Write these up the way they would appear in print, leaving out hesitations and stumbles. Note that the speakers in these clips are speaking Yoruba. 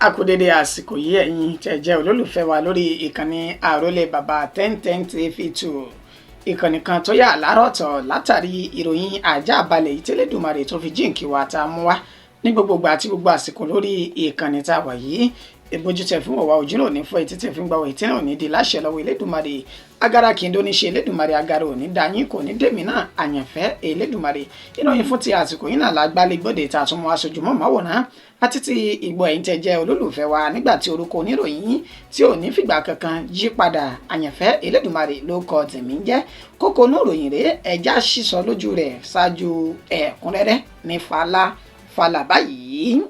a kú dédé àsìkò yìí ẹ̀yin tẹ́ jẹ́ olólùfẹ́ wa lórí ìkànnì àrólé bàbá 1010 TV2 ìkànnì kan tó yà lárọ̀tọ̀ látàrí ìròyìn àjàbalẹ̀ ìtẹ́lẹ̀dùmarè tó fi jíǹkí wa tá a mú wá ní gbogbo àti gbogbo àsìkò lórí ìkànnì tá a wà yìí ìbójútẹ fún ọwà òjúlò ní fún etí tẹ fún gbàwọ ìtí náà ní di láṣẹ lọ́wọ́ Elédùmarè agara kí n dóní ṣe Elédùmarè agara òní dáyín kò ní dèmí náà àyànfẹ́ Elédùmarè ìròyìn fún ti àsìkò yìí náà lágbálẹ̀ gbọ́dẹ̀ tá a tún mú aṣojú mọ́ máwòrán àti ti ìgbọ́ ẹ̀yin tẹ́ jẹ́ olólùfẹ́ wa nígbà tí orúkọ oníròyìn tí ò ní fìgbà kankan yí padà àyànfẹ́ Elédùmarè ló kọ tèmi jẹ́ kókó oníròyìn rèé ẹja sísọ lójú rẹ̀ ṣáájú ẹ̀kúnrẹ́rẹ́ ní falafala báyìí.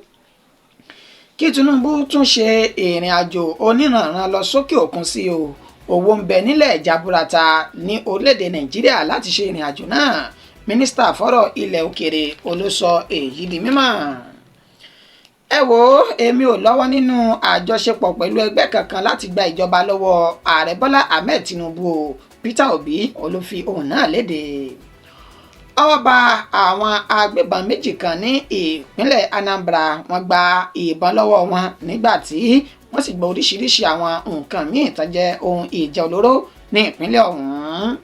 Kí Tinubu tún ṣe ìrìn àjò oníranran lọ sókè òkun sí o owó ń bẹ nílẹ̀ jaburata ní orílẹ̀-èdè Nàìjíríà láti ṣe ìrìn àjò náà mínísítà fọ́rọ̀ ilẹ̀ òkèrè olóṣọ èyí di mímọ̀. Ẹ wo èmi ò lọ́wọ́ nínú àjọṣepọ̀ pẹ̀lú ẹgbẹ́ kankan láti gba ìjọba lọ́wọ́ ààrẹ Bọ́lá Ahmed Tinubu Peter Obi olófi ohun náà léde. Ọwọ́ bá àwọn agbébọn méjì kan ní ìpínlẹ̀ Anambra wọ́n gba ìbọn lọ́wọ́ wọn nígbà tí wọ́n sì gba oríṣiríṣi àwọn nǹkan míì tó jẹ́ ohun ìjà olóró ní ìpínlẹ̀ ọ̀hún.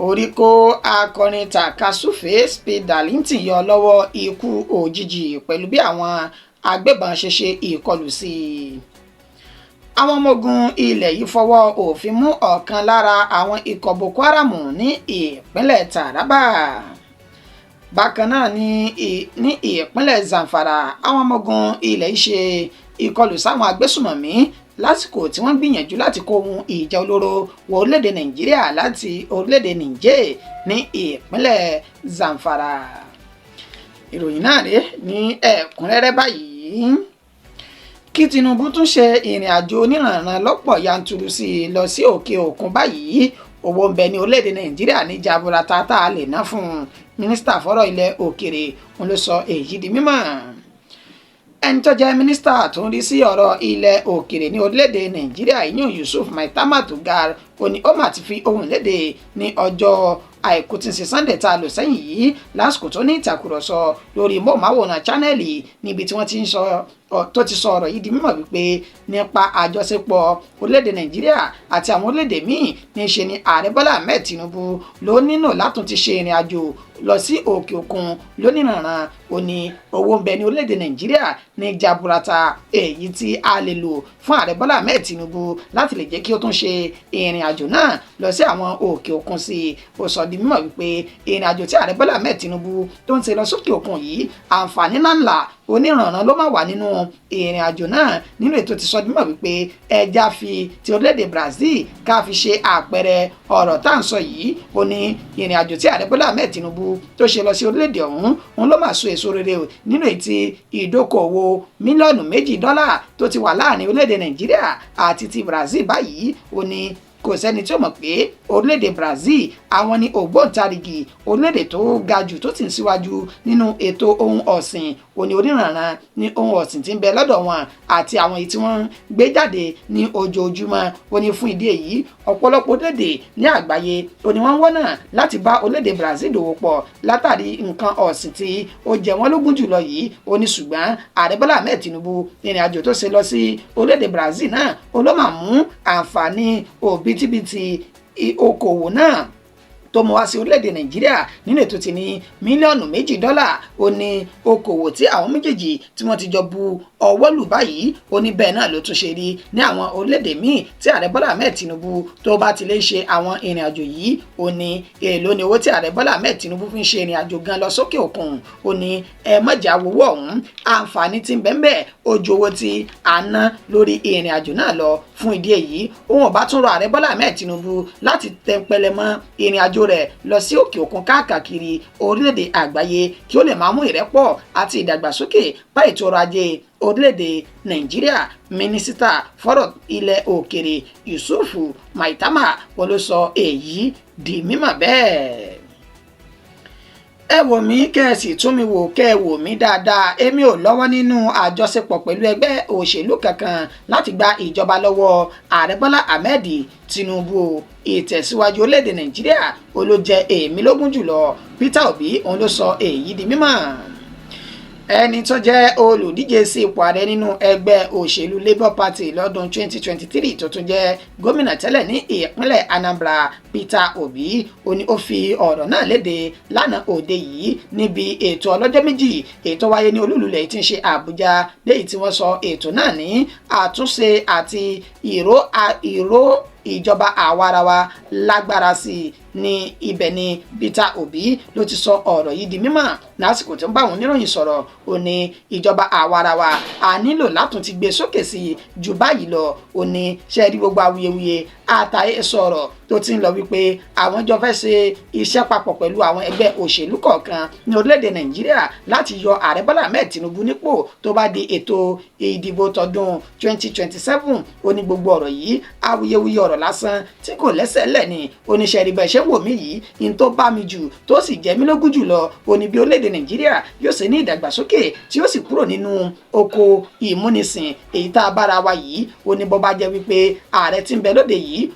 Orí kó akọrin takasúfèé Speed Darlington yọ lọ́wọ́ ikú òjijì pẹ̀lú bí àwọn agbébọn ṣe ṣe ìkọlù sí i. Àwọn ọmọ ogun ilẹ̀ yìí fọwọ́ òfin mú ọ̀kan lára àwọn ikọ̀ Boko Haram ní ìpínlẹ̀ Taraba. Bákan náà ní ìpínlẹ̀ Zamfara àwọn ọmọ ogun ilẹ̀ yìí ṣe ìkọlù sáwọn agbésùmọ̀mí lásìkò tí wọ́n gbìyànjú láti kó ohun ìjà olóró wọ orílẹ̀-èdè Nàìjíríà láti orílẹ̀-èdè Niger ní ìpínlẹ̀ Zamfara. Ìròyìn náà rèé ní ẹ̀kúnrẹ́rẹ́ báyìí. Kí Tinubu tún ṣe ìrìn àjò oníranran lọ́pọ̀ yanturu sí i lọ sí òkè òkun báyìí owó ń bẹ ní orílẹ̀-èdè Nàìjíríà ní jaburata tá a lè ná fún mínísítà fọ́rọ̀ ilẹ̀ òkèrè òun ló sọ èyí di mímọ̀. Ẹni tó jẹ́ mínísítà tó ń rí sí ọ̀rọ̀ ilẹ̀ òkèrè ní orílẹ̀-èdè Nàìjíríà ìyún Yusuf Maitama Tugar ó ní ó mà ti fi ohùn léde ní ọjọ́ àìkú tí ń ṣe Sunday tá a lò sẹ́yìn yìí lásìkò tó ní ìtàkùrọ̀sọ lórí móhùnmáwòrán Channel níbi tí wọ́n ti ń sọ tó ti sọ ọ̀rọ̀ yìí di mímọ̀ wípé nípa àjọṣepọ̀ orílẹ̀-èdè Nàìjíríà àti àwọn orílẹ̀-èdè míì ní í ṣe ni ààrẹ Bọ́lá Ahmed Tinubu ló nílò látún ti ṣe ìrìn àjò lọ sí òkè òkun lóníranran ó ní owó ń bẹ ní orílẹ̀-èdè Nàìjíríà ní jaburata èyí tí a lè lò fún ààrẹ Bọ́lá Ahmed Tinubu láti lè jẹ́ kí ó tún ṣe ìrìn àjò náà lọ sí àwọn òkè òkun sí i ó sọ di mímọ̀ wípé ìrìn àjò tí ààrẹ Bọ́lá Ahmed Tinubu tó ń ṣe lọ sókè òkun yìí àǹfààní ńláńlá oníranran ló máa wà nínú ìrìn àjò náà nínú ètò ti sọ di mímọ̀ wípé ẹja fi ti orílẹ̀-èdè Brazil ká fi ṣe àpẹẹrẹ ọ̀rọ̀ tá à ń sọ yìí ó ní ìrìn àjò tí ààrẹ Bọ́lá Ahmed Tinubu tó ṣe lọ sí orílẹ̀-èdè ọ̀hún òun ló máa so èso rere nínú ètí ìdókòwò mílíọ̀nù $2 tó ti wà láàrin orílẹ̀-èdè Nàìjíríà àti ti Brazil báyìí ó ní kò sẹ́ni tí ó mọ̀ pé orílẹ̀-èdè Brazil àwọn ni ògbóǹtarìgì orílẹ̀-èdè tó ga jù tó ti ń síwájú nínú ètò ohun ọ̀sìn òní oníranran ní ohun ọ̀sìn tí ń bẹ lọ́dọ̀ wọn àti àwọn èyí tí wọ́n ń gbé jáde ní ojoojúmọ́ ó ní fún ìdí èyí ọ̀pọ̀lọpọ̀ orílẹ̀-èdè ní àgbáyé ó ní wọ́n wọ́nà láti bá orílẹ̀-èdè Brazil dòwò pọ̀ látàrí nǹkan ọ̀sìn tí ó jẹ wọ́n lógún jùlọ yìí ó ní ṣùgbọ́n ààrẹ Bọ́lá Ahmed Tinubu ìrìn àjò tó ṣe lọ sí orílẹ̀-èdè Brazil náà ó ló máa mú àǹfààní òbítíbitì okòwò náà tó mú wá sí orílẹ̀-èdè Nàìjíríà nínú ètò ti ní mílíọ̀nù $2 ó ní okòwò tí àwọn méjèèjì tí wọ́n ti jọ bu ọwọ́ lù báyìí ó ní bẹ́ẹ̀ náà ló tún ṣe rí ní àwọn orílẹ̀-èdè míì tí ààrẹ Bọ́lá Ahmed Tinubu tó bá ti lè ṣe àwọn ìrìn àjò yìí ó ní èèlò ní owó tí ààrẹ Bọ́lá Ahmed Tinubu fi ń ṣe ìrìn àjò gan lọ sókè òkun ó ní ẹ mọ̀jà wowó ọ̀hún àǹfààní tí ń bẹ́ẹ̀ ojú owó tí a ná lórí ìrìn àjò náà lọ fún ìdí èyí òun ò bá tún rọ ààrẹ Bọ́lá Ahmed Tinubu láti tẹpẹlẹ mọ́ ìrìn àjò rẹ̀ lọ sí òkè òkun káàkiri orílẹ̀-èdè àgbáyé kí ó lè máa mú ìrẹ́pọ̀ àti ìdàgbàsókè bá ètò ọrọ̀ ajé orílẹ̀-èdè Nàìjíríà mínísítà fọ́rọ̀ ilẹ̀ òkèrè Yusuf Maitama wọn ló sọ èyí di mímọ̀ bẹ́ẹ̀. Ẹ wò mí kẹ́ ẹ sì tún mi wò kẹ́ ẹ wò mí dáadáa èmi ò lọ́wọ́ nínú àjọṣepọ̀ pẹ̀lú ẹgbẹ́ òṣèlú kankan láti gba ìjọba lọ́wọ́ ààrẹ Bọ́lá Ahmed Tinubu ìtẹ̀síwájú orílẹ̀-èdè Nàìjíríà ó ló jẹ èmi lógún jùlọ Peter Obi òun ló sọ èyí di mímọ̀. ẹni tó jẹ́ olùdíje sí ipò ààrẹ nínú ẹgbẹ́ òṣèlú Labour Party lọ́dún 2023 tó tún jẹ́ gómìnà tẹ́lẹ̀ ní ìpínlẹ̀ Anambra Peter Obi ó fi ọ̀rọ̀ náà léde lánàá òde yìí níbi ètò ọlọ́jọ́ méjì ètò wáyé ní olúlulẹ̀ tí ń ṣe Àbújá léyìí tí wọ́n sọ ètò náà ní àtúnṣe àti ìró ìjọba àwarawa lágbára sí i ní ibẹ̀ ni Peter Obi ló ti sọ ọ̀rọ̀ yìí di mímọ̀ lásìkò tó ń bá àwọn oníròyìn sọ̀rọ̀ ó ní ìjọba àwarawa a nílò látún ti gbé sókè sí i ju báyìí lọ ó ní ṣe rí gbogbo awuyewuye àtàyè sọ̀rọ̀ tó ti ń lọ wípé àwọn jọ fẹ́ ṣe iṣẹ́ papọ̀ pẹ̀lú àwọn ẹgbẹ́ òṣèlú kọ̀ọ̀kan ní orílẹ̀-èdè Nàìjíríà láti yọ ààrẹ Bọ́lá Ahmed Tinubu nípò tó bá di ètò ìdìbò tọdún 2027 ó ní gbogbo ọ̀rọ̀ yìí awuyewuye ọ̀rọ̀ lásán tí kò lẹ́sẹ̀ lẹ̀ ni oníṣẹ́ rí bẹ́ẹ̀ ṣe wò mí yìí in tó bá mi jù tó sì jẹ́ mí lógún jùlọ ó ní bí orílẹ̀-èdè Nàìjíríà yóò ṣe ní ìdàgbàsókè tí yóò sì kúrò nínú oko ìmúnisìn èyí tá a bára wa yìí ó ní bó bá jẹ́ wípé ààrẹ tí ń bẹ lóde yìí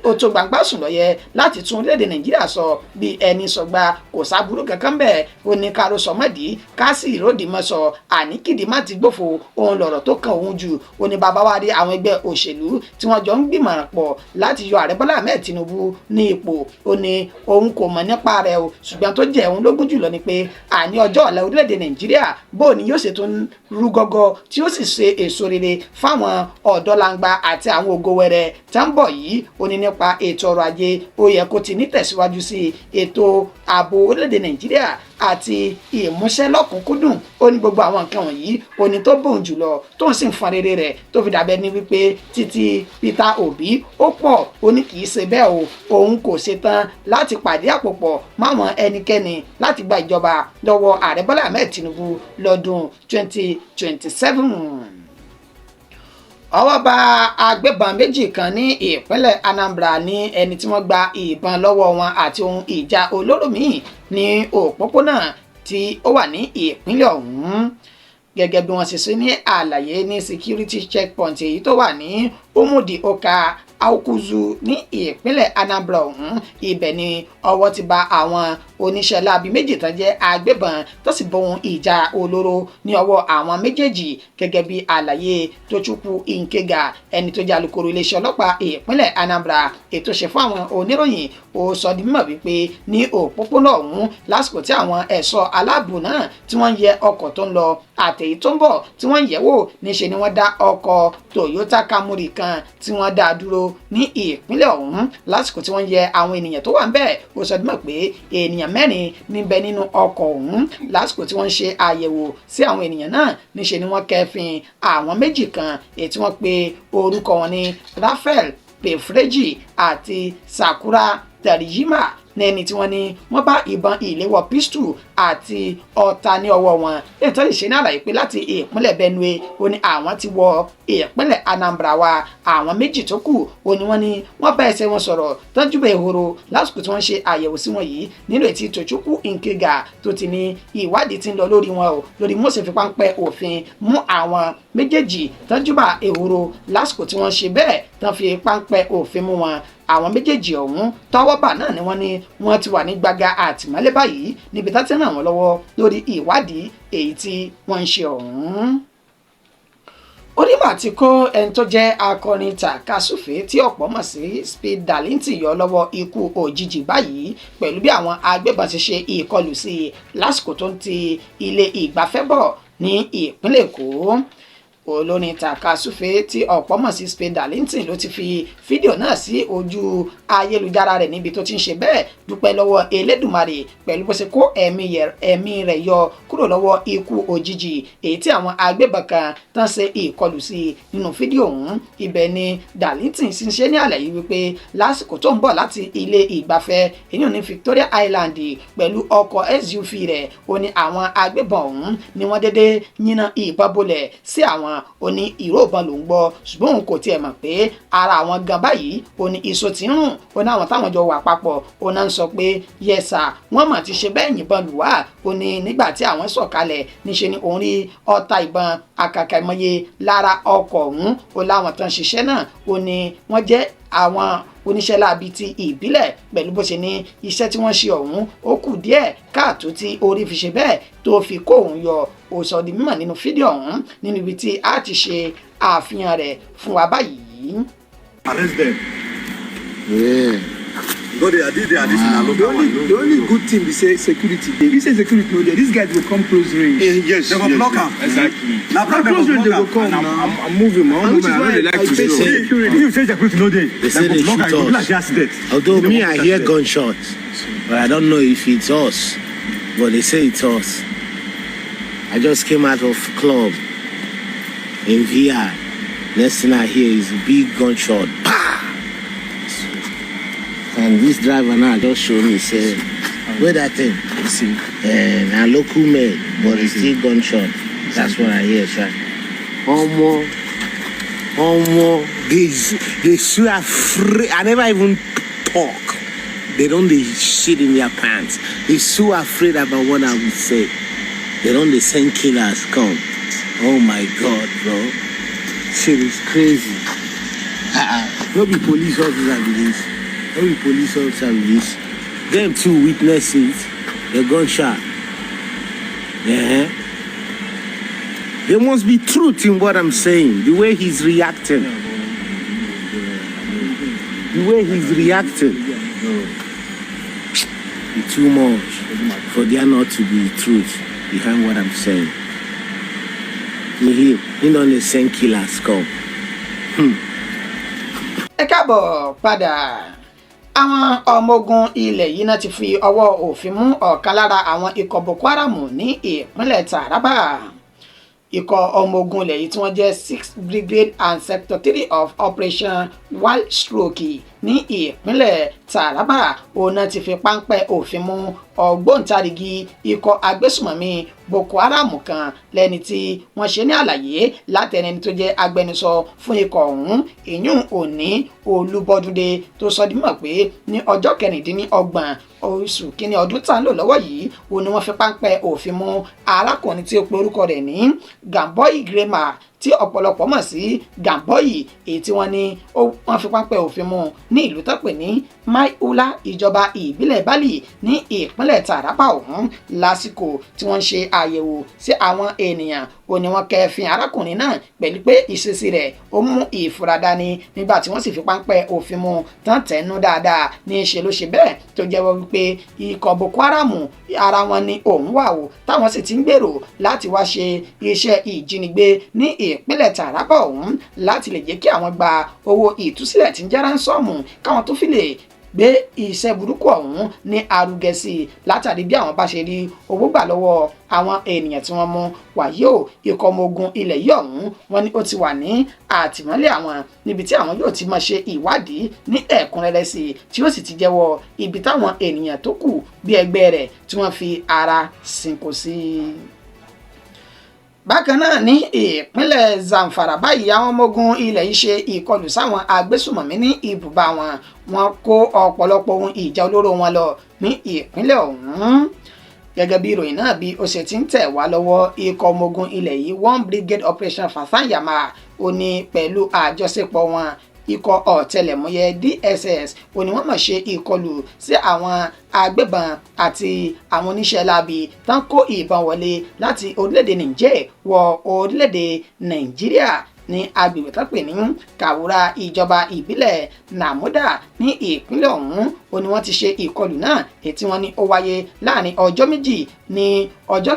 ó tó gbangba sùn lọ́yẹ láti tún orílẹ̀-èdè Nàìjíríà sọ bí ẹni sọgbà kò sábúrú kankan bẹ́ẹ̀ ó ní káró sọmọ́dì ká sì ìròdì mọ́ sọ àníkìdí má ti gbófo òun lọ̀rọ̀ tó kan òun jù ó ní bàbá wa rí àwọn ẹgbẹ́ òṣèlú tí wọ́n jọ ń gbìmọ̀ràn pọ̀ láti yọ ààrẹ Bọ́lá Ahmed Tinubu ní ipò ó ní òun kò mọ̀ nípa rẹ̀ o ṣùgbọ́n tó jẹ́ òun lógún jùlọ ni pé àní ọjọ́ ọ̀la orílẹ̀-èdè Nàìjíríà bó ni yóò ṣe tún rú gọ́gọ́ tí ó sì ṣe èso rere fáwọn ọ̀dọ́langba àti àwọn ògo wẹrẹ tá ń bọ̀ yìí ó ní nípa ètò ọrọ̀ ajé ó yẹ kó ti ní tẹ̀síwájú sí ètò ààbò orílẹ̀-èdè Nàìjíríà àti ìmúṣẹ́ lọ́kùnkúndùn ó ní gbogbo àwọn nǹkan wọ̀nyí ó ní tó bòun jùlọ tó ń sì ń fọn rere rẹ̀ tó fi dàbẹ́ ní wípé títí Peter Obi ó pọ̀ ó ní kì í ṣe bẹ́ẹ̀ o òun kò ṣetán láti pàdé àpòpọ̀ máwọn ẹnikẹ́ni láti gba ìjọba lọ́wọ́ ààrẹ Bọ́lá Ahmed Tinubu lọ́dún 2027 ọwọ́ bá agbébọn méjì kan ní ìpínlẹ̀ Anambra ní ẹni tí wọ́n gba ìbọn lọ́wọ́ wọn àti ohun ìjà olóró míì ní òpópónà tí ó wà ní ìpínlẹ̀ ọ̀hún gẹ́gẹ́ bí wọ́n ṣe ṣe ní àlàyé ní security checkpoint èyí tó wà ní Umuoka Aukuzu ní ìpínlẹ̀ Anambra ọ̀hún ibẹ̀ ni ọwọ́ ti bá àwọn oníṣẹ́ láabi méjì tán jẹ́ agbébọn tó sì bọ́hun ìjà olóró ní ọwọ́ àwọn méjèèjì gẹ́gẹ́ bí àlàyé Tochukwu Nkega ẹni tó jẹ́ alukoro iléeṣẹ́ ọlọ́pàá ìpínlẹ̀ Anambra ètò ṣe fún àwọn oníròyìn ó sọ di mímọ̀ wípé ní òpópónà ọ̀hún lásìkò tí àwọn ẹ̀ṣọ́ aláàbò náà tí wọ́n ń yẹ ọkọ̀ tó ń lọ àtèyí tó ń bọ̀ tí wọ́n ń yẹ̀ wò níṣe ni wọ́n dá ọkọ̀ Toyota Camry kan tí wọ́n dá dúró ní ìpínlẹ̀ ọ̀hún lásìkò tí wọ́n yẹ àwọn ènìyàn tó wà ń bẹ̀ ó sọ dímọ̀ pé ènìyàn mẹ́rin níbẹ̀ nínú ọkọ̀ ọ̀hún lásìkò tí wọ́n ń ṣe àyẹ̀wò sí àwọn ènìyàn náà níṣe ni wọ́n kẹ́fìn àwọn méjì kan èyí tí wọ́n pe orúkọ wọn ní Raphael Pefreji àti Sakura Tarijima ní ẹni tí wọ́n ní wọ́n bá ìbọn ìléwọ́ pistol àti ọta ní ọwọ́ wọn ètò ìṣe ní àlàyé pé láti ìpínlẹ̀ Benue ó ní àwọn ti wọ ìpínlẹ̀ Anambra wa àwọn méjì tó kù ó ní wọ́n ní wọ́n bá ẹsẹ̀ wọn sọ̀rọ̀ tọ́jú bẹ́ẹ̀ ehoro lásìkò tí wọ́n ṣe àyẹ̀wò sí wọn yìí nínú ètí Tochukwu Nkega tó ti ní ìwádìí tí ń lọ lórí wọn o lórí mọ́sẹ̀ fi páńpẹ́ òfin mú àwọn méjèèjì tọ́jú bá ehoro lásìkò tí wọ́n ṣe bẹ́ẹ̀ tán fi páńpẹ́ òfin mú wọn àwọn méjèèjì ọ̀hún tọ́wọ́ bà náà ni wọ́n ní wọ́n ti wà ní gbàgà àtìmọ́lé báyìí níbi tá ti ràn wọ́n lọ́wọ́ lórí ìwádìí èyí tí wọ́n ń ṣe ọ̀hún. onímọ̀ ti kó ẹni tó jẹ́ akọrin tàkasúfèé tí ọ̀pọ̀ mọ̀ sí Speed Darlington yọ lọ́wọ́ ikú òjijì báyìí pẹ̀lú bí àwọn agbébọn ti ṣe ìkọlù sí i lásìkò tó ń ti ilé ìgbafẹ́ bọ̀ ní ìpínlẹ̀ Èkó olórin tàkasúfèé tí ọ̀pọ̀ mọ̀ sí Speed Darlington ló ti fi fídíò náà sí ojú ayélujára rẹ̀ níbi tó ti ń ṣe bẹ́ẹ̀ dúpẹ́ lọ́wọ́ Elédùmarè pẹ̀lú bó ṣe kó ẹ̀mí rẹ̀ yọ kúrò lọ́wọ́ ikú òjijì èyí tí àwọn agbébọn kan tán ṣe ìkọlù sí nínú fídíò ọ̀hún ibẹ̀ ni Darlington sì ń ṣe ní àlàyé wípé lásìkò tó ń bọ̀ láti ilé ìgbafẹ́ èyí ní Victoria Island pẹ̀lú ọkọ̀ SUV rẹ̀ ó ní àwọn agbébọn ọ̀hún ni wọ́n dédé yínná ìbọn bolẹ̀ sí àwọn ó ní ìró ìbọn ló ń gbọ́ ṣùgbọ́n òun kò tiẹ̀ mọ̀ pé ara àwọn gan báyìí ó ní iṣó ti ń rùn ó ní àwọn táwọn jọ wà papọ̀ ó náà ń sọ pé yẹsà wọ́n mà ti ṣe bẹ́ẹ̀ yìnbọn lù wá ó ní nígbà tí àwọn sọ̀kalẹ̀ níṣe ni òun rí ọta ìbọn àkàkàìmọye lára ọkọ̀ ọ̀hún ó láwọn tán ṣiṣẹ́ náà ó ní wọ́n jẹ́ àwọn oníṣẹ́ láabi ti ìbílẹ̀ pẹ̀lú bó ṣe ní iṣẹ́ tí wọ́n ṣe ọ̀hún ó kù díẹ̀ káàtó tí orí fi ṣe bẹ́ẹ̀ tó fi kó òun yọ ó sọ di mímọ̀ nínú fídíò ọ̀hún nínú ibi tí a ti ṣe àfihàn rẹ̀ fún wa báyìí. Arrest them. Yeah. Go there, this The only good thing we say security. If you say security, no, these guys will come close range. Yes, they will block them. Exactly. Now, Close range, they will come. I'm moving. I don't like to say. You say security, no day. They say they shoot us. Although me, I hear gunshots, but I don't know if it's us. But they say it's us. I just came out of club in VR. Next thing I hear is a big gunshot. Bah! And this driver now just showed me, say, where that thing? See, a local man, but it's still gunshot. That's what I hear, sir. Almost, they so afraid. I never even talk. They don't they shit in their pants. They're so afraid about what I would say. They don't they send killers come. Oh my God, bro. Shit is crazy. Don't be police officer with this. Don't be police officer with this. Them two witnesses, the gunshot. Yeah. There must be truth in what I'm saying. The way he's reacting. The way he's reacting. It's too much for there not to be truth behind what I'm saying. He don't send killers come. Ẹ káàbọ̀ padà. Àwọn ọmọ ogun ilẹ̀ yìí náà ti fi ọwọ́ òfin mú ọ̀kan lára àwọn ikọ̀ Boko Haram ní ìpínlẹ̀ Taraba. Ikọ̀ ọmọ ogun ilẹ̀ yìí tí wọ́n jẹ́ 6th Brigade and Sector 3 of Operation Wild Stroke ní ìpínlẹ̀ Taraba òun náà ti fi páńpẹ́ òfin mú ògbóǹtarìgì ikọ̀ agbésùmọ̀mí Boko Haram kan lẹ́ni tí wọ́n ṣe ní àlàyé látẹni tó jẹ́ agbẹnusọ fún ikọ̀ ọ̀hún ìyún Òní Olúbọdúndé tó sọ di mọ̀ pé ní ọjọ́ 26 oṣù kínní ọdún tá ń lò lọ́wọ́ yìí òun ni wọ́n fi páńpẹ́ òfin mú arákùnrin tí ó pe orúkọ rẹ̀ ní Gamboy Grema tí ọ̀pọ̀lọpọ̀ mọ̀ sí Gamboy èyí tí wọ́n ní wọ́n fi páńpẹ́ òfin mú ní ìlú tó pè ní Maiula ìjọba ìbílẹ̀ Bali ní ìpínlẹ̀ Taraba ọ̀hún lásìkò tí wọ́n ń ṣe àyẹ̀wò sí àwọn ènìyàn ó ní wọ́n kẹ́fìn arákùnrin náà pẹ̀lú pé ìṣesí rẹ̀ ó mú ìfura dání nígbà tí wọ́n sì fi páńpẹ́ òfin mú tán tẹnu dáadáa ní í ṣe ló ṣe bẹ́ẹ̀ tó jẹ́wọ́ wípé ikọ̀ Boko Haram ara wọn ni òun wà o táwọn sì ti ń gbèrò láti wá ṣe iṣẹ́ ìjínigbé ní ìpínlẹ̀ Taraba ọ̀hún láti lè jẹ́ kí àwọn gba owó ìtúsílẹ̀ tí ń jẹ́ ránsọ́ọ̀mù káwọn tó fi lè gbé iṣẹ́ burúkú ọ̀hún ní arugẹ sí i látàrí bí àwọn bá ṣe rí owó gbà lọ́wọ́ àwọn ènìyàn tí wọ́n mú wàyí o ikọ̀ ọmọ ogun ilẹ̀ yìí ọ̀hún wọ́n ní ó ti wà ní àtìmọ́lé àwọn níbi tí àwọn yóò ti máa ṣe ìwádìí ní ẹ̀kúnrẹ́rẹ́ sí i tí ó sì ti jẹ́wọ́ ibi táwọn ènìyàn tó kù bí ẹgbẹ́ rẹ̀ tí wọ́n fi ara sìnkú sí i. Bákan náà ní ìpínlẹ̀ Zamfara báyìí àwọn ọmọ ogun ilẹ̀ yìí ṣe ìkọlù sáwọn agbésùmọ̀mí ní ibùba wọn kó ọ̀pọ̀lọpọ̀ ohun ìjà olóró wọn lọ ní ìpínlẹ̀ ọ̀hún. Gẹ́gẹ́ bí ìròyìn náà bí ó ṣe ti ń tẹ̀ wá lọ́wọ́ ikọ̀ ọmọ ogun ilẹ̀ yìí 1 Brigade Operation Fasanyama ó ní pẹ̀lú àjọṣepọ̀ wọn ikọ̀ ọ̀tẹlẹ̀múyẹ́ DSS ó ní wọ́n máa ṣe ìkọlù sí àwọn agbébọn àti àwọn oníṣẹ́ láabi tán kó ìbọn wọlé láti orílẹ̀-èdè Niger wọ orílẹ̀-èdè Nàìjíríà ní agbègbè tó pè ní Kàwúrà ìjọba ìbílẹ̀ Nàmúdà ní ìpínlẹ̀ ọ̀hún ó ní wọ́n ti ṣe ìkọlù náà èyí tí wọ́n ní ó wáyé láàrin ọjọ́ méjì ní ọjọ́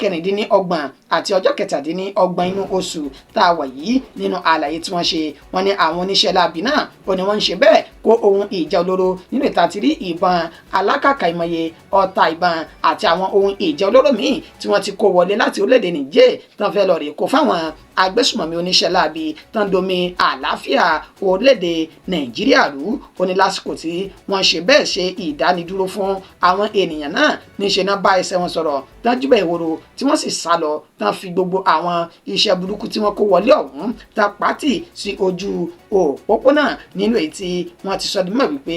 kẹrìndínlọ́gbọ̀n àti ọjọ́ kẹtàdínlọ́gbọ̀n inú oṣù tá a wà yìí nínú àlàyé tí wọ́n ṣe wọ́n ní àwọn oníṣẹ́ láabi náà ó ní wọ́n ń ṣe bẹ́ẹ̀ kó ohun ìjà olóró nínú ìtàtírí ìbọn alákàkà ìmọye ọta ìbọn àti àwọn ohun ìjà olóró míì tí wọ́n ti kó wọlé láti orílẹ̀-èdè Niger tán fẹ́ lọ rè kó fáwọn agbésùmọ̀mí oníṣẹ́ láabi tán domi àlàáfíà orílẹ̀-èdè Nàìjíríà rú ó ní lásìkò tí wọ́n ṣe bẹ́ẹ̀ ṣe ìdánidúró fún àwọn ènìyàn náà níṣẹ́ náà bá ẹsẹ̀ wọn sọ̀rọ̀ tán júbẹ̀ ìhòòrò tí wọ́n sì sá lọ tán fi gbogbo àwọn iṣẹ́ burúkú tí wọ́n kó wọlé ọ̀hún tán pátì sí ojú òpópónà nínú èyí tí wọ́n ti sọ di mọ̀ wípé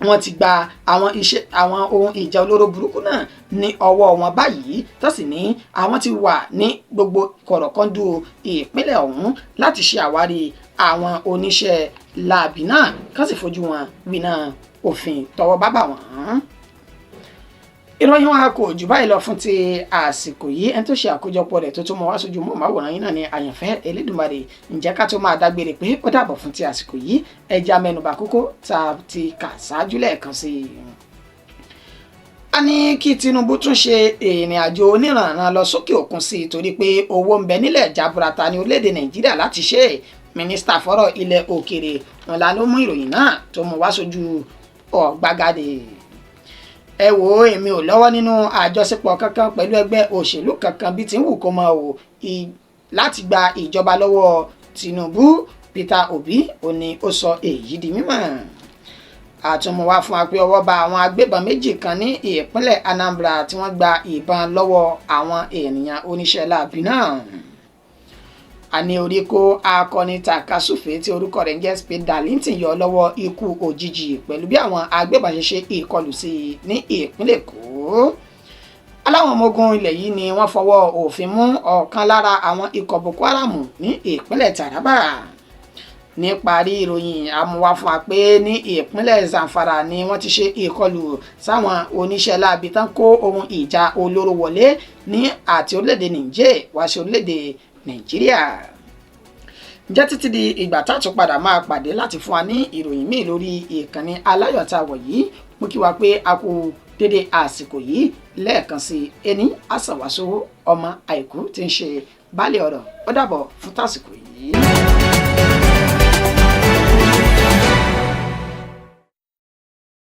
wọ́n ti gba àwọn ohun ìjà olóró burúkú náà ní ọwọ́ wọn báyìí tó sì ní àwọn ti wà ní gbogbo kọ̀rọ̀kọ́ndù ìpínlẹ̀ ọ̀hún láti ṣe àwárí àwọn oníṣẹ́ láàbì náà kán sì fojú wọn winá òfin tọwọ́ bá bà wọ́n. ìròyìn wa kò jù báyìí lọ fún ti àsìkò yìí ẹni tó ṣe àkójọpọ̀ rẹ̀ tó tún mọ wá sójú mọ́ màwòrán yín náà ni àyànfẹ́ Elédùmarè. ǹjẹ́ ká tó máa dágbére pé ó dàbọ̀ fún ti àsìkò yìí ẹja mẹ́nubà kókó tá a ti kà ṣáájú lẹ́ẹ̀kan sí i. a ní kí Tinubu tún ṣe ìrìn àjò oníranran lọ sókè òkun sí i torí pé owó ń bẹ nílẹ̀ jaburata ní orílẹ̀-èdè Nàìjíríà láti ṣe é. mínísítà fọ́rọ̀ ilẹ̀ òkèèrè wọn la ló mú ìròyìn náà tó mú wá sójú ọ̀gbagadè. ẹ wò ó èmi ò lọ́wọ́ nínú àjọṣepọ̀ kankan pẹ̀lú ẹgbẹ́ òṣèlú kankan bí ti ń wù kó mọ́ o láti gba ìjọba lọ́wọ́ Tinubu. Peter Obi ò ní ó sọ èyí di mímọ̀. àtúnmọ̀wá fún wa pé ọwọ́ bá àwọn agbébọn méjì kan ní ìpínlẹ̀ Anambra tí wọ́n gba ìbọn lọ́wọ́ àwọn ènìyàn oníṣẹ́ láabi náà. a ní orí kó akọni takasúfè tí orúkọ rẹ̀ ń jẹ́ Spade Darlington yọ lọ́wọ́ ikú òjijì pẹ̀lú bí àwọn agbébọn ṣe ṣe ìkọlù sí i ní ìpínlẹ̀ Èkó. aláwọn ọmọ ogun ilẹ̀ yìí ni wọ́n fọwọ́ òfin mú ọ̀kan lára àwọn ikọ̀ Boko Haram ní ìpínlẹ̀ Taraba. níparí ìròyìn amúwá fún wa pé ní ìpínlẹ̀ Zamfara ni wọ́n ti ṣe ìkọlù sáwọn oníṣẹ́ láabi tán kó ohun ìjà olóró wọlé ní àti orílẹ̀-èdè Niger wá sí orílẹ̀-èdè Nàìjíríà. ǹjẹ́ títí di ìgbà tá a tún padà máa pàdé láti fún wa ní ìròyìn míì lórí ìkànnì aláyọ̀tà wọ̀nyí mú kí wa pé a kú dédé àsìkò yìí lẹ́ẹ̀kan sí ẹni àsàwàsó ọmọ àìkú tí ń ṣe baálé ọ̀rọ̀ ó dàbọ̀ fún tásìkò yìí.